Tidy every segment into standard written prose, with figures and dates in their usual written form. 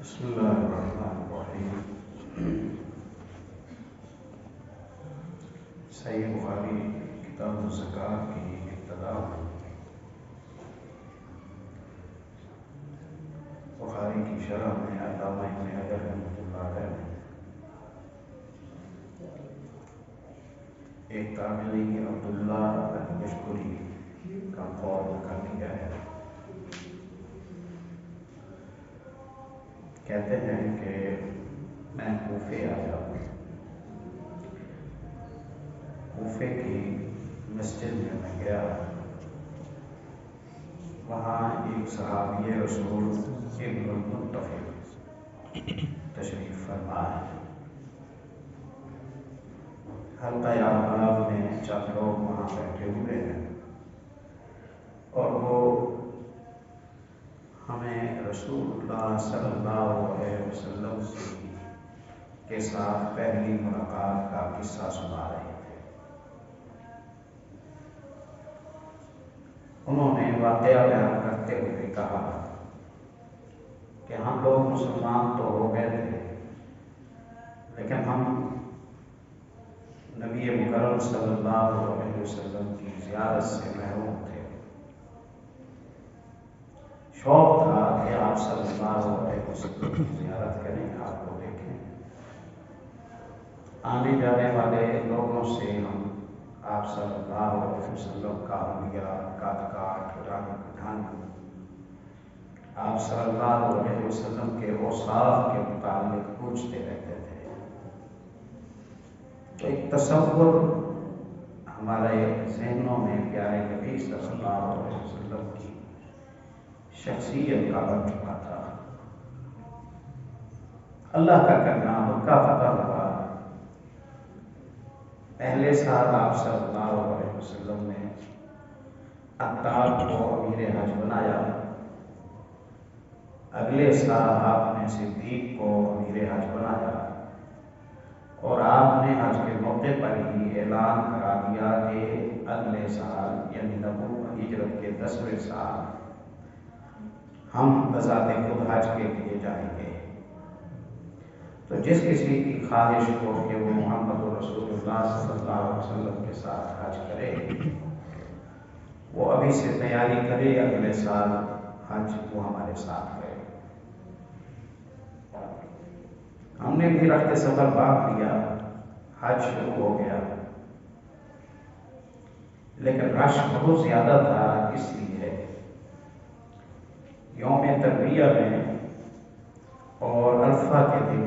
بسم اللہ الرحمن الرحیم۔ صحیح بخاری کتاب الزکوٰۃ کی ابتدا میں بخاری کی شرح میں علامہ ابن حجر رحمۃ اللہ علیہ نے ایک تابعی عبداللہ المشکری کا قول کر دیا ہے۔ کہتے ہیں کہ میں کوفے آیا، کوفے کی مسجد میں گیا، وہاں ایک صحابی رسول ابن المطفل تشریف فرما ہے۔ حلقہ احباب میں چند لوگ وہاں بیٹھے ہوئے ہیں اور وہ ہمیں رسول اللہ صلی اللہ علیہ وسلم کے ساتھ پہلی ملاقات کا قصہ سنا رہے تھے۔ انہوں نے واقعہ بیان کرتے ہوئے کہا کہ ہم لوگ مسلمان تو ہو گئے تھے، لیکن ہم نبی مکرم صلی اللہ علیہ وسلم کی زیارت سے محروم تھے۔ شوق تھا کہ آپ صلی اللہ علیہ وسلم کی زیارت کریں، آپ کو دیکھیں۔ آنے جانے والے لوگوں سے ہم آپ صلی اللہ علیہ وسلم کا حلیہ، قد کاٹ، رنگ ڈھنگ، آپ صلی اللہ علیہ وسلم کے اوصاف کے متعلق پوچھتے رہتے تھے۔ تو ایک تصور ہمارے ذہنوں میں پیارے نبی صلی اللہ علیہ وسلم کی شخصیت کا بن چکا تھا۔ اللہ کا کرنا مکہ فتح ہوا، پہلے سال آپ صلی اللہ علیہ وسلم نے عطار کو امیر حج بنایا، اگلے سال آپ نے صدیق کو امیر حج بنایا، اور آپ نے حج کے موقع پر ہی اعلان کرا دیا کہ اگلے سال یعنی نبوت ہجرت کے 10ویں سال ہم بذات خود حج کے لیے جائیں گے۔ تو جس کسی کی خواہش ہو کہ وہ محمد رسول اللہ صلی اللہ علیہ وسلم کے ساتھ حج کرے، وہ ابھی سے تیاری کرے، اگلے سال حج وہ ہمارے ساتھ کرے۔ ہم نے بھی رخت سفر باندھ لیا، حج شروع ہو گیا، لیکن رش بہت زیادہ تھا، اس لیے یوم ترویہ میں اور عرفہ کے دن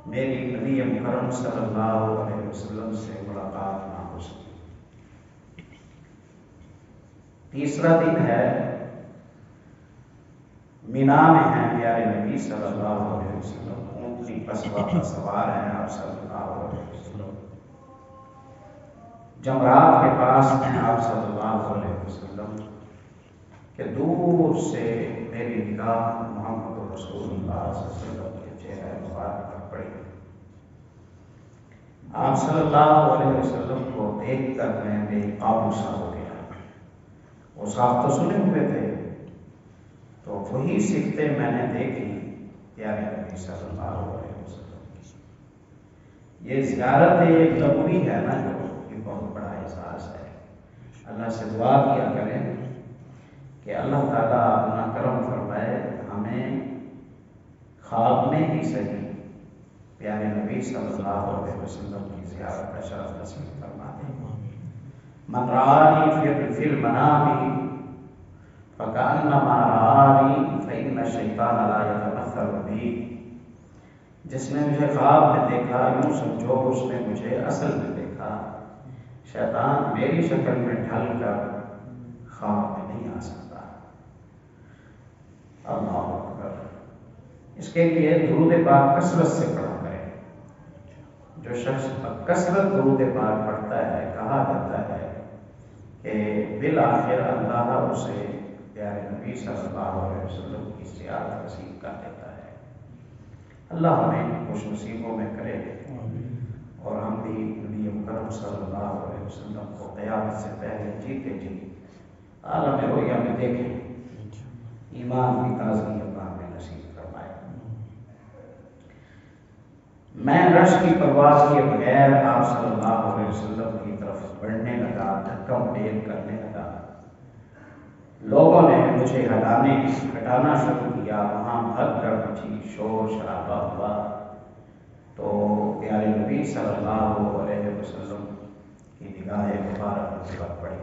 میری نبی مکرم صلی اللہ علیہ وسلم سے ملاقات نہ ہو سکی۔ تیسرا دن ہے، مینا میں ہیں پیارے نبی صلی اللہ علیہ وسلم، اونٹنی قصبہ پر سوار ہیں آپ صلی اللہ علیہ وسلم، جمرات کے پاس ہیں آپ صلی اللہ علیہ وسلم کہ دور سے میری نگاہ محمد رسول اللہ صلی اللہ علیہ وسلم کے چہرے مبارک پر پڑی۔ آپ صلی اللہ علیہ وسلم کو دیکھ کر میں بے قابو سا ہو گیا۔ وہ صاحب تو سنے ہوئے تھے، تو وہی سکتے میں نے دیکھی پیارے نبی صلی اللہ علیہ وسلم کی۔ یہ زیارت ایک نبوی ہے نا، جو یہ بہت بڑا احساس ہے۔ اللہ سے دعا کیا کریں کہ اللہ تعالیٰ اپنا کرم فرمائے، ہمیں خواب میں ہی صحیح پیارے نبی صلی اللہ علیہ وسلم کی زیارت کا شرف نصیب فرما دے۔ من رآنی فی المنام فکأنما رآنی فإن الشیطان لا یتمثل بی۔ جس نے مجھے خواب میں دیکھا، یوں سمجھو اس نے مجھے اصل میں دیکھا۔ شیطان میری شکل میں ڈھل کر خواب میں نہیں آ سکتا۔ اللہ اکبر۔ اس کے لیے درود پاک کثرت سے پڑھا کرے۔ جو شخص کثرت درود پاک پڑھتا ہے، کہا جاتا ہے کہ بالآخر اللہ اسے پیارے نبی صلی اللہ علیہ وسلم کی زیارت نصیب کر دیتا ہے۔ اللہ ہمیں خوش نصیبوں میں کرے، اور ہم بھی نبی مکرم صلی اللہ علیہ وسلم کو قیامت سے پہلے جیتے جی عالم رؤیا میں دیکھیں، ایمان کی تازگی اللہ میں نصیب فرمائے۔ میں رش کی پرواز کیے بغیر آپ صلی اللہ علیہ وسلم کی طرف بڑھنے لگا، دھکم ڈیل کرنے لگا۔ لوگوں نے مجھے ہٹانا شروع کیا، وہاں بھگدڑ مچی، شور شرابہ ہوا۔ تو پیارے نبی صلی اللہ علیہ وسلم کی نگاہ مبارک مجھ پر پڑی۔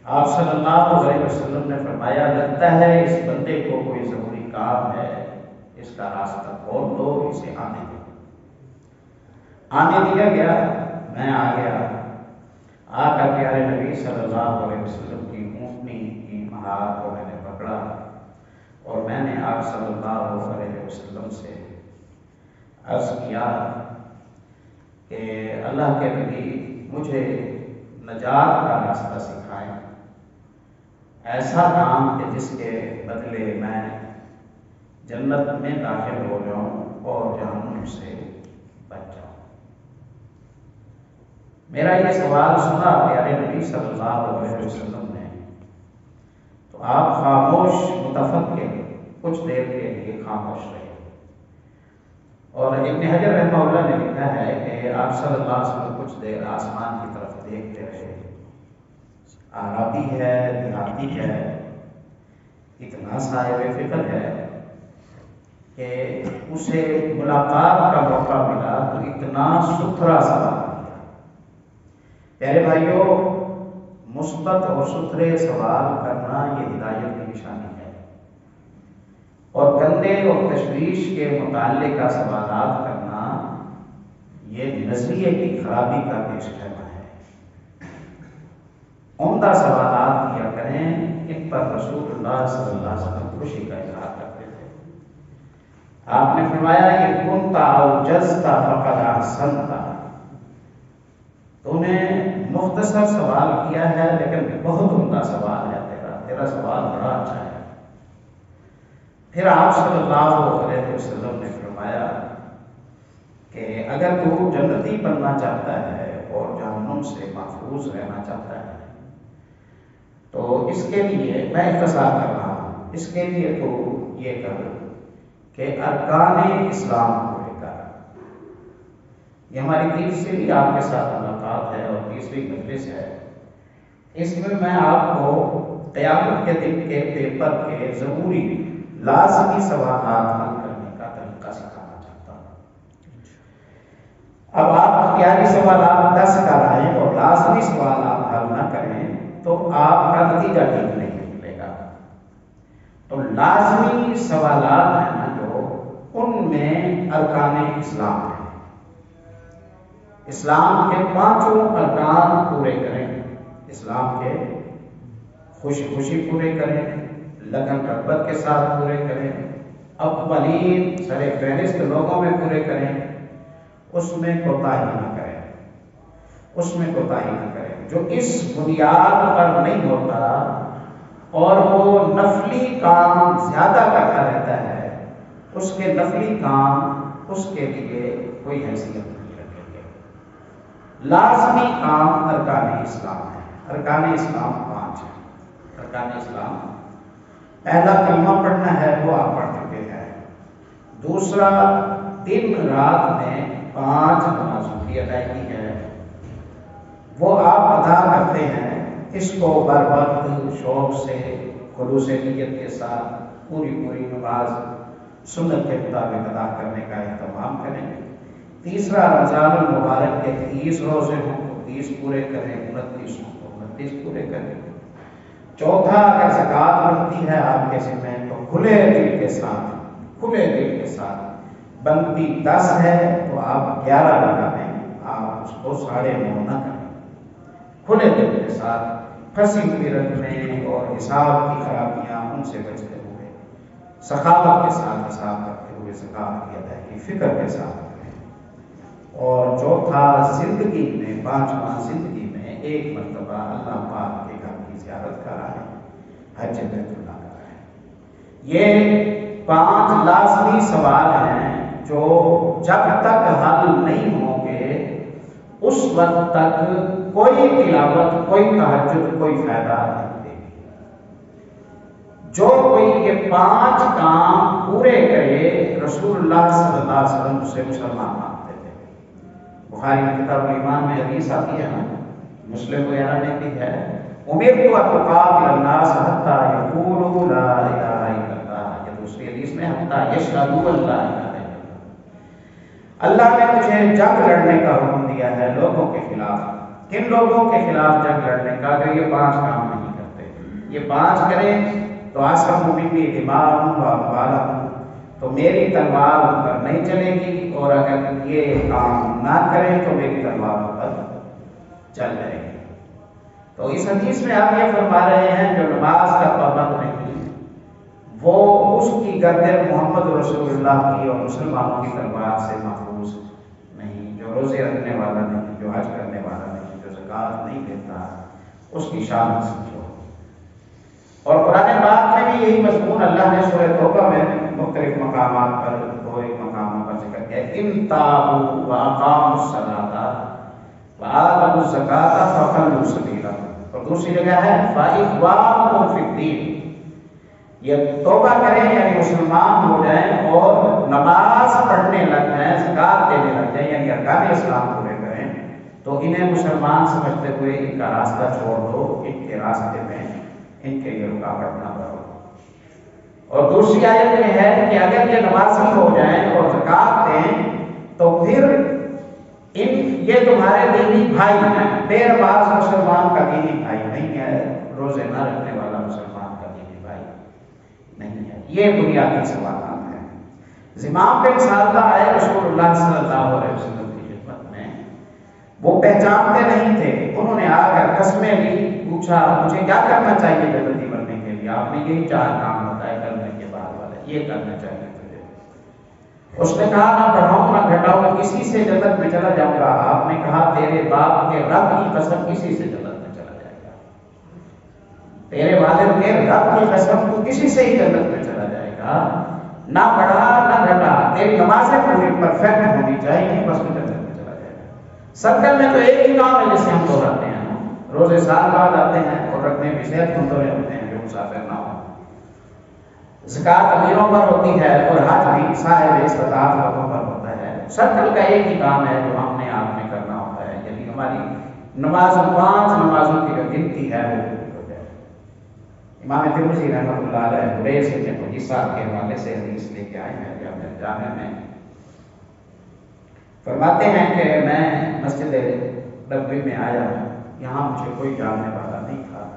آپ صلی اللہ علیہ وسلم نے فرمایا، لگتا ہے اس بندے کو کوئی ضروری کام ہے، اس کا راستہ کھول دو، اسے آنے دو۔ آنے دیا گیا، میں آ گیا۔ آ کر پیارے نبی صلی اللہ علیہ وسلم کی اونٹنی کی مہار کو میں نے پکڑا اور میں نے آپ صلی اللہ علیہ وسلم سے عرض کیا کہ اللہ کے نبی مجھے نجات کا راستہ سکھائیں، ایسا کام کہ جس کے بدلے میں جنت میں داخل ہو جاؤں اور جہنم سے بچ جاؤں۔ میرا یہ سوال سنا پیارے نبی صلی اللہ علیہ وسلم نے تو آپ خاموش متفکر کچھ دیر کے لیے خاموش رہے، اور ابن حجر رحمہ اللہ نے لکھا ہے کہ آپ صلی اللہ علیہ وسلم کچھ دیر آسمان کی طرف دیکھتے رہے۔ عربی ہے، دیہاتی ہے، اتنا صاحب فکر ہے کہ اسے ملاقات کا موقع ملا تو اتنا ستھرا سوال کیا۔ پیارے بھائیوں، مثبت اور ستھرے سوال کرنا یہ ہدایت کی نشانی ہے، اور گندے اور تشویش کے متعلقہ سوالات کرنا یہ نظریے کی خرابی کا پیش خیمہ ہے۔ عمدہ سوالات کیا کریں، ان پر رسول اللہ صلی اللہ علیہ وسلم خوشی کا اظہار کرتے تھے۔ آپ نے فرمایا کہ کنت اوجزت فقد احسنت، تو نے مختصر سوال کیا ہے لیکن بہت عمدہ سوال ہے تیرا سوال بڑا اچھا ہے۔ پھر آپ صلی اللہ علیہ وسلم نے فرمایا کہ اگر تو جنتی بننا چاہتا ہے اور جہنم سے محفوظ رہنا چاہتا ہے تو اس کے لیے میں اختصار کر رہا ہوں، اس کے لیے تو یہ کر کہ ارکان اسلام پورے کر۔ یہ ہماری تیسری آپ کے ساتھ ملاقات ہے اور تیسری مجلس ہے۔ اس میں آپ کو قیامت کے دن کے پیپر کے ضروری لازمی سوالات حل کرنے کا طریقہ سکھانا چاہتا ہوں۔ اب آپ اختیاری سوالات 10 کرائیں اور لازمی سوالات حل نہ کریں تو آپ کا نتیجہ ٹھیک نہیں نکلے گا۔ تو لازمی سوالات ہیں نا جو، ان میں ارکان اسلام ہیں۔ اسلام کے 5 ارکان پورے کریں، اسلام کے خوشی پورے کریں، لگن رغبت کے ساتھ پورے کریں، اولین سر فہرست لوگوں میں پورے کریں، اس میں کوتاہی نہ کریں، اس میں کوتاہی نہ کریں۔ جو اس بنیاد پر نہیں ہوتا اور وہ نفلی کام زیادہ کرتا رہتا ہے، اس کے نفلی کام اس کے لیے کوئی حیثیت نہیں رکھیں گے۔ لازمی کام ارکان اسلام ہے۔ ارکان اسلام 5 ہیں۔ ارکان اسلام، پہلا کلمہ پڑھنا ہے، وہ آپ پڑھ چکے ہیں۔ دوسرا، دن رات میں 5 نمازوں کی ادائیگی ہے، وہ آپ ادا کرتے ہیں۔ اس کو بر وقت شوق سے، خلوص نیت کے ساتھ پوری نماز سنت کے مطابق ادا کرنے کا اہتمام کریں۔ تیسرا، رمضان المبارک کے 30 روزے ہوں تو 30 پورے کریں، 29 ہوں تو 29 پورے کریں۔ چوتھا، اگر زکوٰۃ بنتی ہے آپ کے ذمہ تو کھلے دل کے ساتھ بنتی 10 ہے تو آپ 11 لگا دیں، آپ اس کو 9.5 نہ کریں۔ کھلے دل کے ساتھ، پھنسی ہوئی رقمیں اور حساب کی خرابیاں ان سے بچتے ہوئے، سخاوت کے ساتھ حساب کرتے ہوئے زکوٰۃ کی ادائیگی فکر کے ساتھ کریں۔ اور چوتھا، زندگی میں 5واں زندگی میں 1 مرتبہ اللہ پاک کے گھر کی زیارت کرائیں، حج بیت اللہ کرائیں۔ یہ 5 لازمی سوال ہیں جو جب تک حل نہیں ہوں گے اس وقت تک کوئی تلاوت، کوئی تہجد، کوئی فائدہ نہیں دے گی۔ جو کوئی یہ 5 کام پورے کرے رسول اللہ صلی اللہ علیہ وسلم اسے مسلمان مانتے تھے۔ بخاری کی کتاب الایمان میں حدیث آتی ہے نا، مسلم وغیرہ میں بھی ہے، امرت ان اقاتل الناس حتی یقولوا لا الہ الا اللہ، یہ دوسری حدیث میں حتی یشہدوا ان لا الہ الا اللہ، اللہ نے مجھے جنگ لڑنے کا حکم دیا ہے لوگوں کے خلاف۔ کن لوگوں کے خلاف جنگ لڑنے کا؟ جو یہ 5 کام نہیں کرتے۔ یہ 5 کریں تو آسم منی دماغ و اموالہم، تو میری تلوار ان پر نہیں چلے گی، اور اگر یہ کام نہ کریں تو میری تلوار ان پر چل جائے گی۔ تو اس حدیث میں آپ یہ فرما رہے ہیں جو نماز کا پابند نہیں، وہ اس کی گردن محمد رسول اللہ کی اور مسلمانوں کی تلوار سے محفوظ نہیں۔ جو روزے رکھنے والا نہیں، جو حج کرنے والا نہیں، جو زکوٰۃ نہیں دیتا، اس کی شان سمجھو۔ اور قرآن پاک میں بھی یہی مضمون اللہ نے سورہ توبہ میں مختلف مقامات پر، دو ایک مقاموں پر ذکر کیا، ان تابوا واقاموا الصلاۃ وآتوا الزکاۃ فخلوا سبیلہم، اور دوسری جگہ ہے فاخوانکم فی الدین، یہ توبہ کریں یعنی مسلمان ہو جائیں اور نماز پڑھنے لگ جائیں، زکوٰۃ دینے لگ جائیں، یعنی ارکان اسلام پورے کریں، تو انہیں مسلمان سمجھتے ہوئے ان کا راستہ چھوڑ دو، ان کے راستے میں ان کے لیے رکاوٹ نہ بنو۔ اور دوسری آیت میں ہے کہ اگر یہ نمازی ہو جائیں اور زکوٰۃ دیں تو پھر یہ تمہارے دینی بھائی ہیں۔ بے نماز مسلمان کا دینی بھائی نہیں ہے، روزے نہ رکھنے والا مسلمان کا دینی بھائی نہیں ہے۔ یہ بنیادی سوالات ہیں۔ زمام بن ثعلبہ آئے رسول اللہ صلی اللہ علیہ وسلم کی خدمت میں، وہ پہچانتے نہیں تھے، انہوں نے آ کر قسمیں لی، پوچھا مجھے کیا کرنا چاہیے جنتی بننے کے لیے؟ آپ نے یہی 4 کام بتائے کرنے کے بعد والے، یہ کرنا چاہیے تجھے۔ اس نے کہا نہ بڑھاؤں نہ گھٹاؤں، کسی سے جنت میں چلا جاؤں گا۔ آپ نے کہا تیرے باپ کے رب کی قسم کسی سے جنت میں چلا جائے گا، تیرے والد کے رب کی قسم تو کسی سے ہی جنت میں چلا جائے گا۔ نہ بڑھا نہ گھٹا، تیری نمازیں پوری پرفیکٹ ہونی چاہیے، بس میں جنت میں چلا جائے گا۔ سرکل میں تو ایک ہی کام ہے جسے ہم دہراتے ہیں، روزے سال بعد آتے ہیں اور رکھنے بھی صحت مند ہوتے ہیں جو مسافر نہ ہو۔ زکوٰۃ امیروں پر ہوتی ہے اور حج بھی صاحب استطاعت لوگوں پر ہوتا ہے۔ سرکل کا ایک ہی کام ہے جو ہم نے آپ میں کرنا ہوتا ہے، یعنی ہماری نماز 5 نمازوں کی جو گنتی ہے وہ پوری ہو جائے۔ امام ترمذی رحمۃ اللہ علیہ بریس بن حدیثہ کے حوالے سے حدیث لے کے آئے ہیں جامع میں، فرماتے ہیں کہ میں مسجد نبوی میں آیا، یہاں مجھے کوئی جاننے والا نہیں تھا،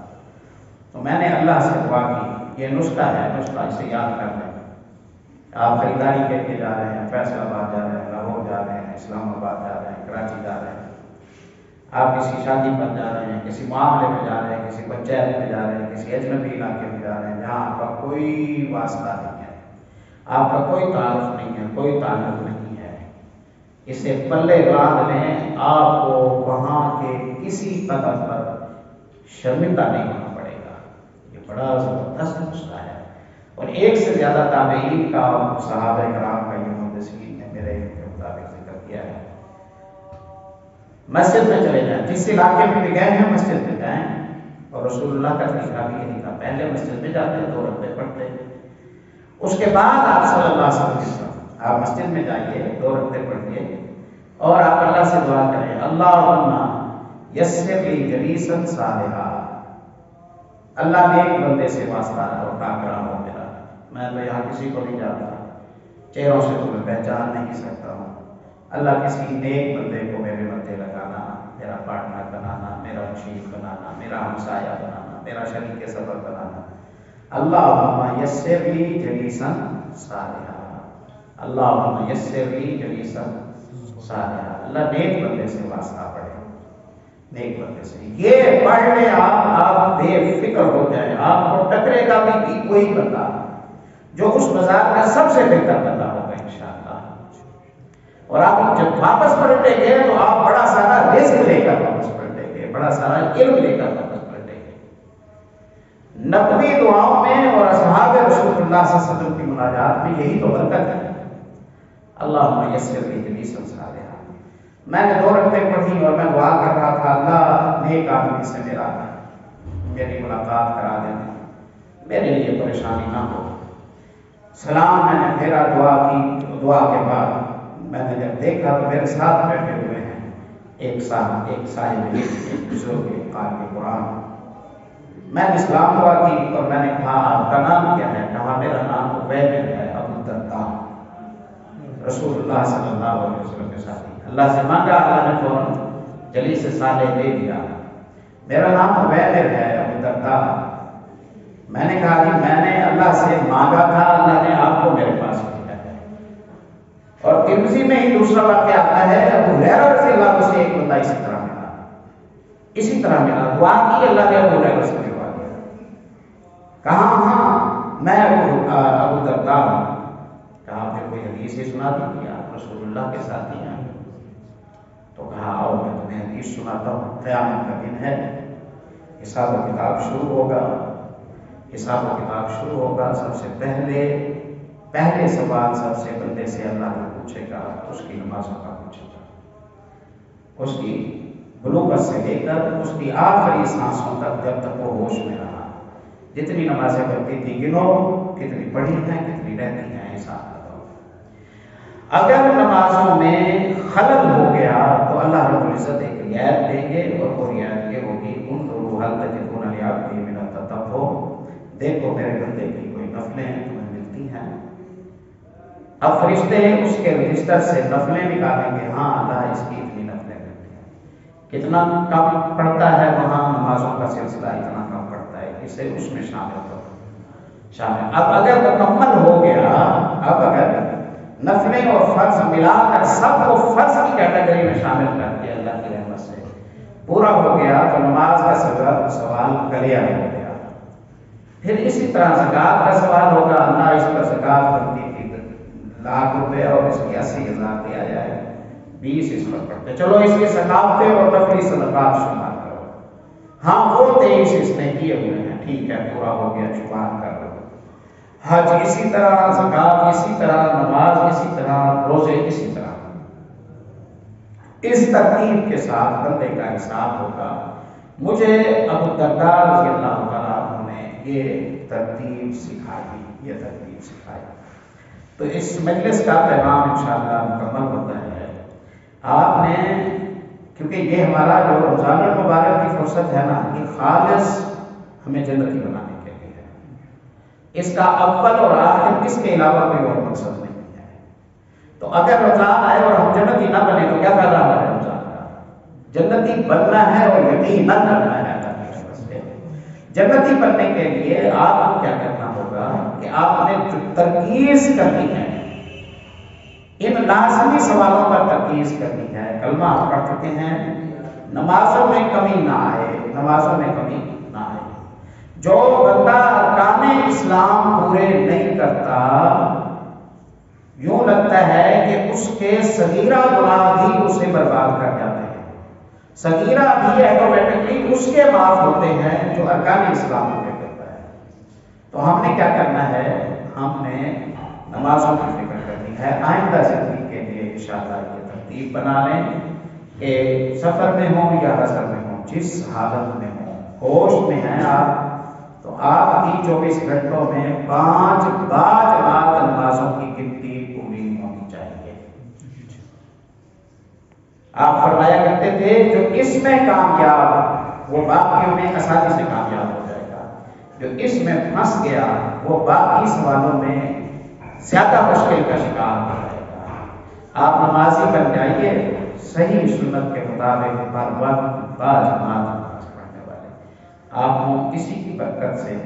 تو میں نے اللہ سے دعا کی، یہ نسخہ ہے، نسخہ اسے یاد کر لیں۔ آپ خریداری کے لیے جا رہے ہیں، فیصل آباد جا رہے ہیں، لاہور جا رہے ہیں، اسلام آباد جا رہے ہیں، کراچی جا رہے ہیں، آپ کسی شادی پر جا رہے ہیں، کسی معاملے میں جا رہے ہیں، کسی پنچایت میں جا رہے ہیں، کسی اجنبی علاقے میں جا رہے ہیں جہاں آپ کا کوئی واسطہ نہیں ہے، آپ کا کوئی تعارف نہیں ہے، کوئی تعلق نہیں ہے، اسے پلے باندھ لیں، آپ کو وہاں کے کسی قدم پر شرمندہ نہیں ہونا پڑے گا۔ یہ بڑا زبردست نسخہ ہے، اور ایک سے زیادہ تابعین کا اور صحابہ کرام کا یہ محدثین نے میرے علم کے مطابق ذکر کیا ہے۔ مسجد میں چلے جائیں، جس علاقے میں بھی گئے ہیں مسجد میں جائیں، اور رسول اللہ کا طریقہ بھی یہی تھا، پہلے مسجد میں جاتے 2 رکعتیں پڑھتے، اس کے بعد آپ صلی اللہ علیہ وسلم آپ مسجد میں جائیے، 2 رکعتیں پڑھیے، اور آپ اللہ سے دعا کریں، اللہم یسر لی جلیسا صالحا، اللہ نے ایک بندے سے واسطہ اور ٹاکرا ہو میرا، میں تو یہاں کسی کو نہیں جانتا، چہروں سے تمہیں پہچان نہیں سکتا ہوں، اللہ کسی نیک بندے کو میرے مدے لگانا، میرا پارٹنر بنانا، میرا مشیر بنانا، میرا ہمسایہ بنانا، میرا شریک سفر بنانا، اللہم یسر لی جلیسا صالحا، اللہم یسر لی جلیسا صالحا، اللہ نیک بندے سے واسطہ پڑھے، نیک بندے سے یہ پڑھ لیں آپ بے فکر ہو جائیں، آپ کو ٹکرے گا بھی وہی بندہ جو اس بازار کا سب سے بہتر بندہ ہوگا انشاءاللہ، اور آپ جب واپس پلٹیں گے تو آپ بڑا سارا رزق لے کر واپس پلٹیں گے، بڑا سارا علم لے کر واپس پلٹیں گے۔ نبوی دعاؤں میں اور اصحاب رسول اللہ صلی اللہ علیہ وسلم کی مناجات میں یہی تو برکت ہے، اللہم یسر لی جلیسا صالحا۔ میں نے 2 رکعتیں پڑھی اور میں دعا کر رہا تھا، اللہ نیک آدمی سے میری ملاقات کرا دینا، میرے لیے پریشانی نہ ہو۔ سلام میں نے پھیرا دعا کی، دعا کے بعد میں نے جب دیکھا تو میرے ساتھ بیٹھے ہوئے ہیں ایک صاحب ایک بزرگ قاری قرآن۔ میں نے سلام دعا کی اور میں نے کہا آپ کا نام کیا ہے؟ کہا میرا نام عبید ہے ابو الدرداء، رسول اللہ صلی اللہ علیہ وسلم کے ساتھی۔ اللہ سے مانگا، اللہ نے فوراً جلیس صالح دے دیا۔ میرا نام عبید ہے ابو الدرداء۔ میں نے کہا کہ میں نے اللہ سے مانگا تھا، اللہ نے آپ کو میرے پاس بھیجا ہے۔ اور ترمذی میں ہی دوسرا واقعہ آتا ہے، ابو ہریرہ رضی اللہ عنہ سے ایک بندہ اسی طرح ملا، دعا کی، اللہ نے ابو ہریرہ سے ملوا دیا۔ کہا ہاں میں ابو الدرداء ہوں۔ کہا پھر کوئی حدیث ہی سنا دیجیے، آپ رسول اللہ کے ساتھی ہیں۔ تو کہا آؤ میں تمہیں حدیث سناتا ہوں۔ قیامت کا دن ہے، حساب و کتاب شروع ہوگا۔ حساب و کتاب شروع ہوگا، سب سے پہلے سوال سب سے بندے سے اللہ نے پوچھے گا، اس کی نمازوں کا پوچھے گا، اس کی بلوغت سے لے کر اس کی آخری سانسوں تک، جب تک وہ ہوش میں رہا، جتنی نمازیں پڑھتی تھی گنو، کتنی پڑھی ہیں، کتنی رہتی ہیں، حساب کرو۔ اگر نمازوں میں خلل ہو گیا تو اللہ رب العزت ایک رعایت دیں گے، اور وہ رعایت یہ ہوگی انظروا هل تجدون لعبدی من التطوع، دیکھو میرے بندے کی کوئی نفلیں تمہیں ملتی ہیں۔ اب فرشتے اس کے رجسٹر سے نفلیں نکالیں گے، ہاں اللہ اس کی اتنی نفلیں ملتی ہیں، کتنا کم پڑتا ہے وہاں نمازوں کا سلسلہ، اتنا کم پڑتا ہے، اسے اس میں شامل کرو۔ اب اگر مکمل ہو گیا، اب اگر نفلیں اور فرض ملا کر سب کو فرض کی کیٹیگری میں شامل کر کے اللہ کی رحمت سے پورا ہو گیا تو نماز کا سوال کلیئر ہو گیا۔ پھر اسی طرح زکوٰۃ کا سوال ہوگا، اللہ اس پر زکوٰۃ بنتی تھی ₹1,00,000 اور اس کی 80,000 دیا جائے، 20 اس پر پڑتے، چلو اس کی ثقافتیں اور نفلی صدقات شمار کرو، ہاں وہ 23 اس نے کیے ہوئے ہیں، ٹھیک ہے پورا ہو گیا، شمار کر لو۔ حج اسی طرح، زکوٰۃ اسی طرح، نماز اسی طرح، روزے اسی طرح، اس ترتیب کے ساتھ بندے کا حساب ہوگا۔ مجھے ابو الدرداء رضی اللہ تعالیٰ عنہ نے یہ ترتیب سکھائی، تو اس مجلس کا پیغام انشاءاللہ مکمل ہوتا ہے۔ آپ نے، کیونکہ یہ ہمارا جو رمضان المبارک کی فرصت ہے نا، یہ خالص ہمیں جنتی بنانے کے لیے ہے، اس کا اول اور آخر اس کے علاوہ کوئی اور مقصد نہیں ہے۔ تو اگر رمضان آئے اور ہم جنتی نہ بنے تو کیا فائدہ ہمارے رمضان کا؟ جنتی بننا ہے اور یقین نہ کرنا ہے۔ جنتی بننے کے لیے آپ کو کیا کرنا ہوگا کہ آپ نے جو ترکیز کرنی ہے، ان لازمی سوالوں پر ترکیز کرنی ہے۔ کلمہ آپ پڑھ چکے ہیں، نمازوں میں کمی نہ آئے، جو بندہ ارکان اسلام پورے نہیں کرتا، یوں لگتا ہے کہ اس کے صغیرہ گناہ بھی اسے برباد کر جاتے ہیں، صغیرہ بھی آٹومیٹکلی اس کے معاف ہوتے ہیں جو ارکان اسلام پورے کرتا ہے۔ تو ہم نے کیا کرنا ہے، ہم نے نمازوں کی فکر کرنی ہے۔ آئندہ زندگی کے لیے انشاءاللہ یہ ترتیب بنا لیں کہ سفر میں ہوں یا حضر میں ہوں، جس حالت میں ہوں، ہوش میں ہیں آپ تو آپ کی 24 گھنٹوں میں 5 باجماعت نمازوں کی گنتی پوری ہونی چاہیے۔ آپ فرمایا کرتے تھے جو اس میں کامیاب وہ باقیوں میں آسانی سے کامیاب ہو جائے گا، جو اس میں پھنس گیا وہ باقی سوالوں میں زیادہ مشکل کا شکار ہو جائے گا۔ آپ نمازی بن جائیے، صحیح سنت کے مطابق بر وقت باجماعت نماز پڑھنے والے۔ آپ ہوں، کسی کی برکت سے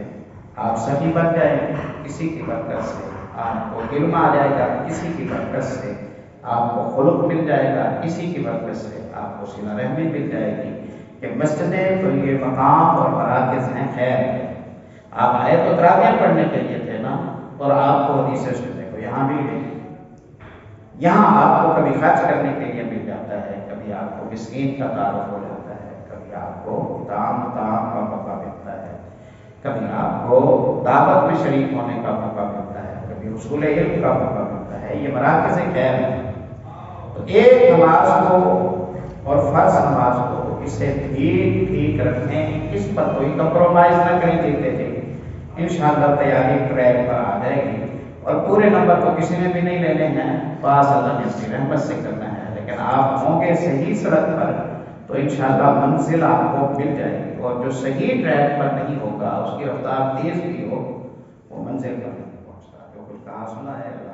آپ صحیح بن جائیں، کسی کی برکت سے آپ کو علم آ جائے گا، کسی کی برکت سے آپ کو خلق مل جائے گا، کسی کی برکت سے آپ کو صلہ رحمی مل جائے گی۔ کہ مسجدیں تو یہ مقام اور مراکز ہیں، خیر ہے۔ آپ آئے تو تراویح پڑھنے کے لیے تھے نا، اور آپ کو حدیثیں سننے کو یہاں بھی ملی، یہاں آپ کو کبھی خرچ کرنے کے لیے مل جاتا ہے، کبھی آپ کو مسکین کا تعارف ہو جاتا ہے، کبھی آپ کو دام کا موقع ملتا ہے، کبھی آپ کو دعوت میں شریک ہونے کا موقع ملتا ہے، کبھی حصول علم کا موقع ملتا ہے، یہ مراکز خیر ہیں۔ تو ایک نماز کو اور فرض نماز کو اسے ٹھیک رکھیں، اس پر کوئی کمپرومائز نہ کریں، دیتے تھے انشاءاللہ تیاری ٹریک پر آ جائے گی، اور پورے نمبر تو کسی نے بھی نہیں لینے ہیں، پاس اللہ نے اپنی رحمت سے کرنا ہے، لیکن آپ ہوں گے صحیح سڑک پر تو انشاءاللہ منزل آپ کو مل جائے گی، اور جو صحیح ٹریک پر نہیں ہوگا، اس کی رفتار تیز بھی ہو، وہ منزل پر نہیں پہنچتا۔ جو کچھ کہا سنا ہے اللہ